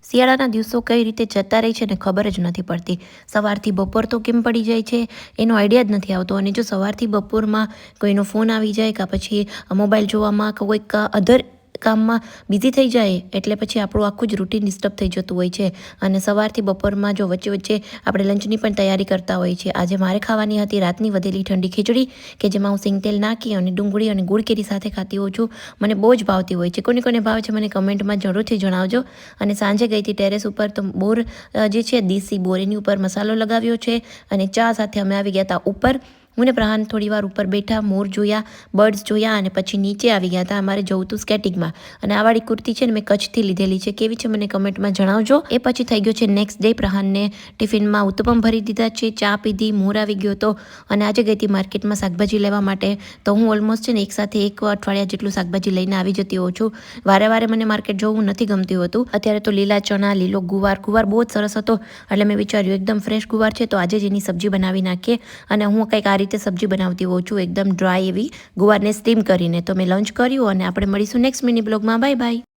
શિયાળાના દિવસો કઈ રીતે જતા રહે છે ને ખબર જ નથી પડતી. સવારથી બપોર તો કેમ પડી જાય છે એનો આઈડિયા જ નથી આવતો. અને જો સવારથી બપોરમાં કોઈનો ફોન આવી જાય કે પછી મોબાઈલ જોવામાં કે કોઈક અધર કામમાં બિઝી થઈ જાય એટલે પછી આપણું આખું જ રૂટીન ડિસ્ટર્બ થઈ જતું હોય છે. અને સવારથી બપોરમાં જો વચ્ચે વચ્ચે આપણે લંચની પણ તૈયારી કરતા હોઈએ છીએ. આજે મારે ખાવાની હતી રાતની વધેલી ઠંડી ખીચડી કે જેમાં હું સિંગ તેલ નાખી અને ડુંગળી અને ગુળ કેરી સાથે ખાતી હોઉં છું. મને બહુ જ ભાવતી હોય છે. કોને ભાવે છે મને કમેન્ટમાં જરૂરથી જણાવજો. અને સાંજે ગઈ હતી ટેરેસ ઉપર તો બોર જે છે દેશી બોર એની ઉપર મસાલો લગાવ્યો છે અને ચા સાથે અમે આવી ગયા હતા ઉપર. હું ને પ્રહાન થોડી વાર ઉપર બેઠા, મોર જોયા, બર્ડ્સ જોયા અને પછી નીચે આવી ગયા હતા. અમારે જવું હતું સ્કેટિંગમાં. અને આ વાળી કુર્તી છે ને મેં કચ્છથી લીધેલી છે. કેવી છે મને કમેન્ટમાં જણાવજો. એ પછી થઈ ગયો છે નેક્સ્ટ ડે. પ્રહાનને ટિફિનમાં ઉત્તપમ ભરી દીધા છે, ચા પીધી, મોર આવી ગયો હતો. અને આજે ગઈ હતી માર્કેટમાં શાકભાજી લેવા માટે. તો હું ઓલમોસ્ટ છે ને એક સાથે એક અઠવાડિયા જેટલું શાકભાજી લઈને આવી જતી હોઉં છું. વારે વારે મને માર્કેટ જવું નથી ગમતું હતું. અત્યારે તો લીલા ચણા, લીલો ગુવાર બહુ જ સરસ હતો એટલે મેં વિચાર્યું એકદમ ફ્રેશ ગુવાર છે તો આજે જ એની સબ્જી બનાવી નાખીએ. અને હું કંઈક આ રીતે સબ્જી બનાવતી હોઉં છું એકદમ ડ્રાય એવી ગુવારને સ્ટીમ કરીને. તો મેં લંચ કર્યું અને આપણે મળીશું નેક્સ્ટ મિની બ્લોગમાં. Bye bye.